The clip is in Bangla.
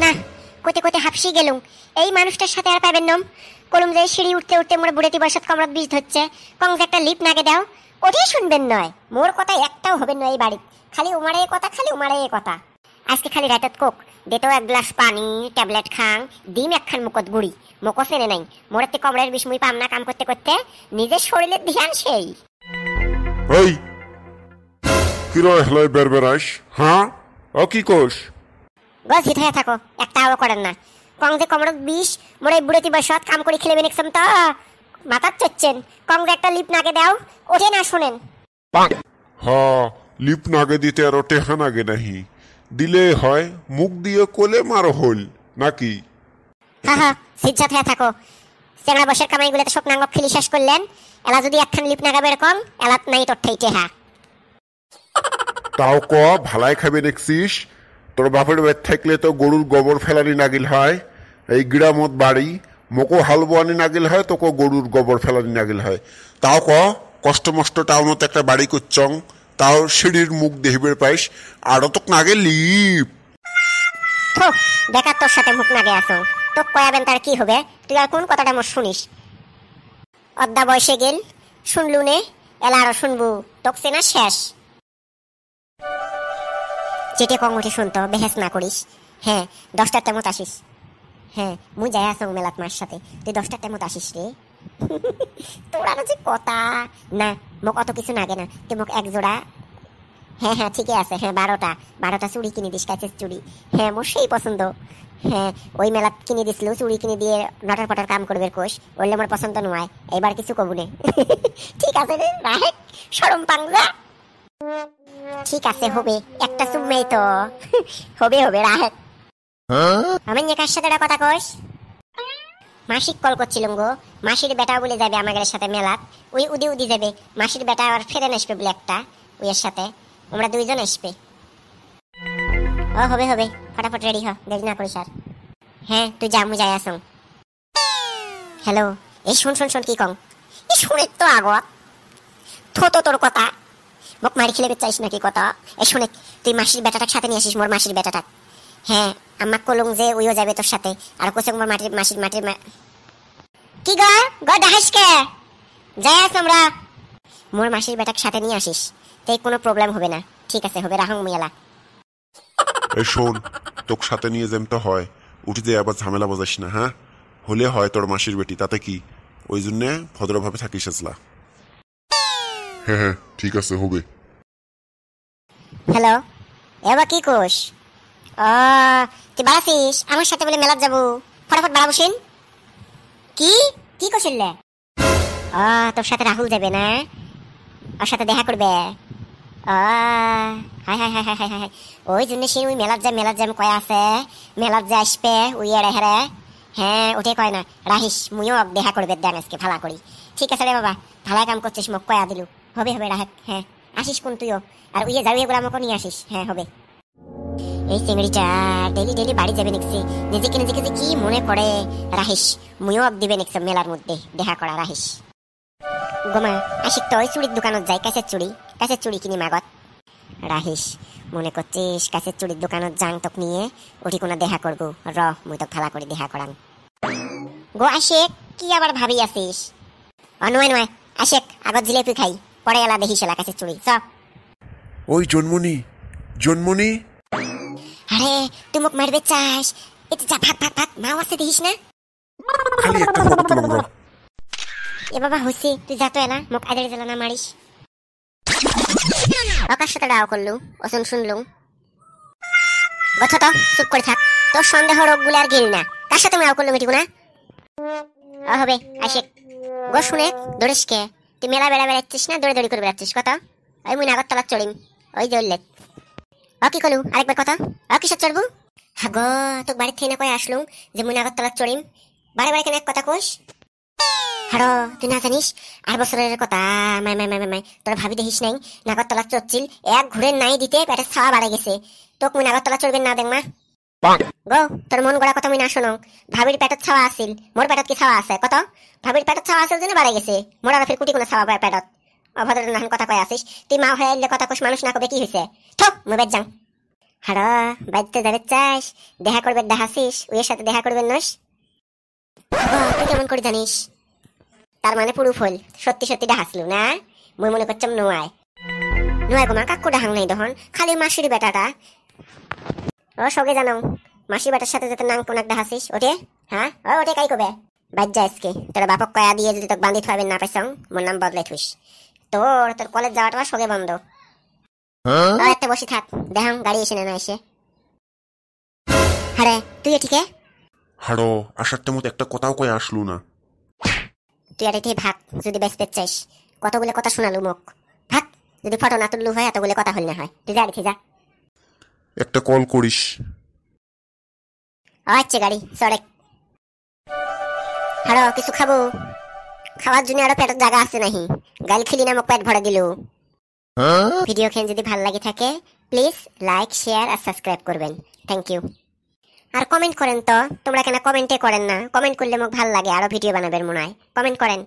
না কোতে কোতে হাফসি গেলুম। এই মানুষটার সাথে আর পাবেন নম। কলম যে সিঁড়ি উঠতে উঠতে মোর বুড়েতি বয়সত কমরত বিষ ধরছে, কং যে একটা লিপ নাগে দাও, ওটাই শুনবেন নয়। মোর কথা একটাও হবেন নয় এই বাড়িতে। খালি উমারে কথা, খালি উমারে কথা। আজকে খালি রাতত কোক দেতো, এক গ্লাস পানি, ট্যাবলেট খাং, ডিম একখান মুখত গুড়ি। মুখো চেনে নাই মোর একটি কমরের বিষ মুই পাম না কাম করতে করতে। নিজের শরীরের ধ্যান সেই। এই কিরয় হেলাই বেরবেরাইস? হ্যাঁ ও কি কোষ? গছ হিত হয়ে থাকো, একটাও করেন না। কং যে কমরত বিষ মোর এই বুড়েতি বয়সত কাম করে খেলে বেনেকছম তা মাথাত চড়ছেন। কং যে একটা লিপ নাগে দাও, ওঠে না শোনেন। হ্যাঁ লিপ নাগে দিতে আর টেহা নাগে নাহি, দিলে হয় মুখ দিয়ে কোলে মারো হল নাকি? হা হা সিজ্জাত হয়ে থাকো। চেংড়া বসের কামাইগুলোতে সব নাঙ্গ ফিলি শেষ করলেন। এলা যদি একখান লিপ নাগাবে এরকম, এলাত নাই তোর ঠাইতে হা। তাও ক ভালাই খাবে দেখছিস? তোর বাপের বেদ থাকলে তো গরুর গোবর ফেলানি নাগিল হয়। এই গিরামত বাড়ি মোকো হাল বোয়ানি নাগিল হয়, তোকে গরুর গোবর ফেলানি নাগিল হয়। তাও ক কষ্ট মষ্ট টাউনত একটা বাড়ি করছং, তাও সিঁড়ির মুখ দেহিবের পাইস, আরো তোক নাগে লিপ। থোক বেকার তোর সাথে মুখ নাগে আসো। তোক কয়াবেন তার কি হবে? তুই আর কোন কথাটা মোর শুনিস? অদ্দা বয়সে গেল শুনলু নে, এলা আরো শুনবু। তোক চেনা শেষ। চেটে কম উঠে শুনতো, বেহেস না করিস। হ্যাঁ 10টার টাইমত আসিস। হ্যাঁ মুই যাই আসো মেলাত মার সাথে, তুই 10টার টাইমত আসিস রে। তোর আরো যে কথা না, মোক অত কিছু নাগে না। তুই মোক এক জোড়া, হ্যাঁ হ্যাঁ ঠিকই আছে, হ্যাঁ 12টা চুড়ি কিনে দিস, কাছের চুড়ি। হ্যাঁ মোর সেই পছন্দ। হ্যাঁ ওই মেলাত কিনে দিছিল, চুড়ি কিনে দিয়ে নটার পটার কাম করবে কোষ, বললে আমার পছন্দ নয়। এবার কিছু কবু নে। ঠিক আছে রে রাহেক সরম পাংলা। ঠিক আছে হবে, একটা চুমমেই তো। হবে হবে রাহেক। আমি কার সাথে কথা কইস? মাসিক কল করছিলাম গো। মাসির বেটা বলে যাবে আমাদের সাথে মেলাত। ওই উদি উদি যাবে। মাসির বেটা আবার ফেরে আসবে বলে একটা, ওইয়ের সাথে আমরা দুইজন আসবে। ও হবে হবে, ফটাফট রেডি হ, দেরি না করিস আর। হ্যাঁ তুই যা, মু যাই আসং। হ্যালো এই শোন শোন শোন কি কং? এই শুনে তো আগত থতো তোর কথা। মোক মারি খেলে চাইস নাকি কথা? এই শুনে তুই মাসির বেটাটাকে সাথে নিয়ে আসিস, মোর মাসির বেটাটা। হ্যাঁ আমাক কলুং যে ওইও যাবে তোর সাথে, আর কোসে মোর মাসির কি গা গা ডাহাসকে যাই আস আমরা। মোর মাসির বেটাকে সাথে নিয়ে আসিস, তাই কোনো প্রবলেম হবে না। ঠিক আছে হবে, রাহং মিয়ালা। এই শোন, তোক সাথে নিয়ে যেম তো হয়, উঠে যে আবার ঝামেলা বাজাস না। হ্যাঁ হলে হয় তোর মাসির বেটি, তাতে কি? ওই জন্যে ভদ্রভাবে থাকিস আসলা। হ্যাঁ হ্যাঁ ঠিক আছে হবে। হ্যালো এবার কি কোষ? তুই বাড়াছিস আমার সাথে বলে মেলাত যাবো? ফটাফট বাড়া বসিন। কি কি করছিলে? তোর সাথে রাহুল যাবে না? ওর সাথে দেখা করবে? High high high high high high, ওই জন্য সে ওই মেলাত যায় কয় আছে মেলাত যে আসবে ওই এড়ে হেরে। হ্যাঁ ওটাই কয় না রাহিস, মুইও দেখা করবে দেন আজকে ভালা করি। ঠিক আছে রে বাবা, ভালাই কাম করছিস, মোক কয়া দিলু। হবে হবে রাহেক। হ্যাঁ আসিস কোন তুইও, আর উইয়ে যাবি এগুলো আমাকে নিয়ে আসিস। হ্যাঁ হবে। এই চিংড়িটা ডেলি ডেলি বাড়ি যাবে নিকছি, নিজেকে নিজেকে যে কি মনে করে। রাহিস মুইও দিবে নিকছ মেলার মধ্যে দেখা করা। রাহিস গোমা আশিক তো ওই চুড়ির দোকানত যাই, কাছের চুড়ি কিনি মাগত। রাহিস মনে করছিস কাছের চুড়ির দোকানত যাং তোক নিয়ে ওটি কোনো দেখা করবো? মুই তো ভালা করে দেখা করাং। গো আশেক কি আবার ভাবি আসিস? নয় নয় আশেক, আগত জিলেপি খাই, পরে এলা দেখিস এলা কাছের চুড়ি। চ ওই জন্মনি জন্মনি। আরে তুই মোক মারবে চাস? এতে যা ভাগ ভাগ ভাগ, মাও আছে দেখিস না। খালি একটা ফটো তুলং। এ বাবা হইছে, তুই যা তো এলা, মোক আইদারে জ্বালা না মারিস। আকাশ সাথে ডাও করলু, অসন শুনলু। কথা তো চুপ করে থাক, তোর সন্দেহ রোগগুলো আর গেল না। কার সাথে ডাও করলু মিটিগু না? হবে আশেক গো শুনে দৌড়িস কে? তুই মেলা বেড়া বেড়াচ্ছিস না দৌড়ে দৌড়ি করে বেড়াচ্ছিস? কথা ওই মুই নাগর তলাক চড়িম, ওই জল্লে। কি কলু আরেকবার কথা? কিসব চড়বু? হ্যাঁ গো তোর বাড়ির থেকে না কয়ে আসলুম যে মুই নাগর তলাক চড়িম, বারে বারে কেন এক কথা কোস? হারো তুই না জানিস আর বছরের কথা? মাই মাই মাই মাই, তোরা ভাবি দেখিস নাই নাগর তলাক চড়ছিল, এক ঘুরে নাই দিতে পেটের ছাওয়া বাড়ে গেছে। তোক মুই নাগর তলা চড়বেন না দেখ মা গো। তোর মন গড়া কথা মুই না শোনো। ভাবির পেটত ছাওয়া আসিল, মোর পেটত কি ছাওয়া আছে? কত ভাবির পেটত ছাওয়া আসিল জন্য বাড়ে গেছে, মোর আর ফের কুটি কোনো ছাওয়া পায় পেটত। অভদ্র নাহন কথা কয় আসিস তুই। মা হয়ে এলে কথা কোস, মানুষ না কবে কি হয়েছে? থোক মুই বেজ যাং। হাড়া বাড়িতে যাবে চাস, দেখা করবে দেখাছিস, ওর সাথে দেখা করবেন নস। তুই কেমন করে জানিস? তার মানে পুরো ফুল সত্যি সত্যি দেখাছিল না? মুই মনে করছাম নোয়ায় নোয়ায় গো মা, কাকু ডাহাং নাই দহন, খালি মাসির বেটাটা। ও সগে জানো মাসি বেটার সাথে যাতে নাং কোনাক দেখাছিস ওটে। হ্যাঁ ও ওটে কাই কবে বাদ যা আজকে, তোর বাপক কয়া দিয়ে যদি তোকে বান্ধি থাকবেন না পাইছং, মোর নাম বদলাই থুস। তোর কলেজ যাওয়াটা সগে বন্ধ। একটা বসে থাক, দেখাং গাড়ি এসে না এসে। হারে তুই এটিকে হাড়ো আসার তেমন একটা কথাও কয়ে আসলু না। তুই আর এটি ভাগ, যদি বেশ পেট চাইস। কতগুলো কথা শোনালু মুখ, ভাগ। যদি ফটো না তুললু হয় এতগুলো কথা হল না হয়, তুই যা দেখি যা। একটা কল করিস। আচ্ছা গাড়ি চড়ে। হাড়ো কিছু খাবো? খাওয়ার জন্য আরো পেটের জায়গা আছে নাহি? গাল খেলি নামক পেট ভরে দিলু। ভিডিও খেন যদি ভালো লাগে থাকে প্লিজ লাইক শেয়ার আর সাবস্ক্রাইব করবেন। Thank you. আর কমেন্ট করেন তো, তোমরা কেন কমেন্টে করেন না? কমেন্ট করলে মোক ভাল লাগে, আরো ভিডিও বানাবেন মনে হয়। কমেন্ট করেন।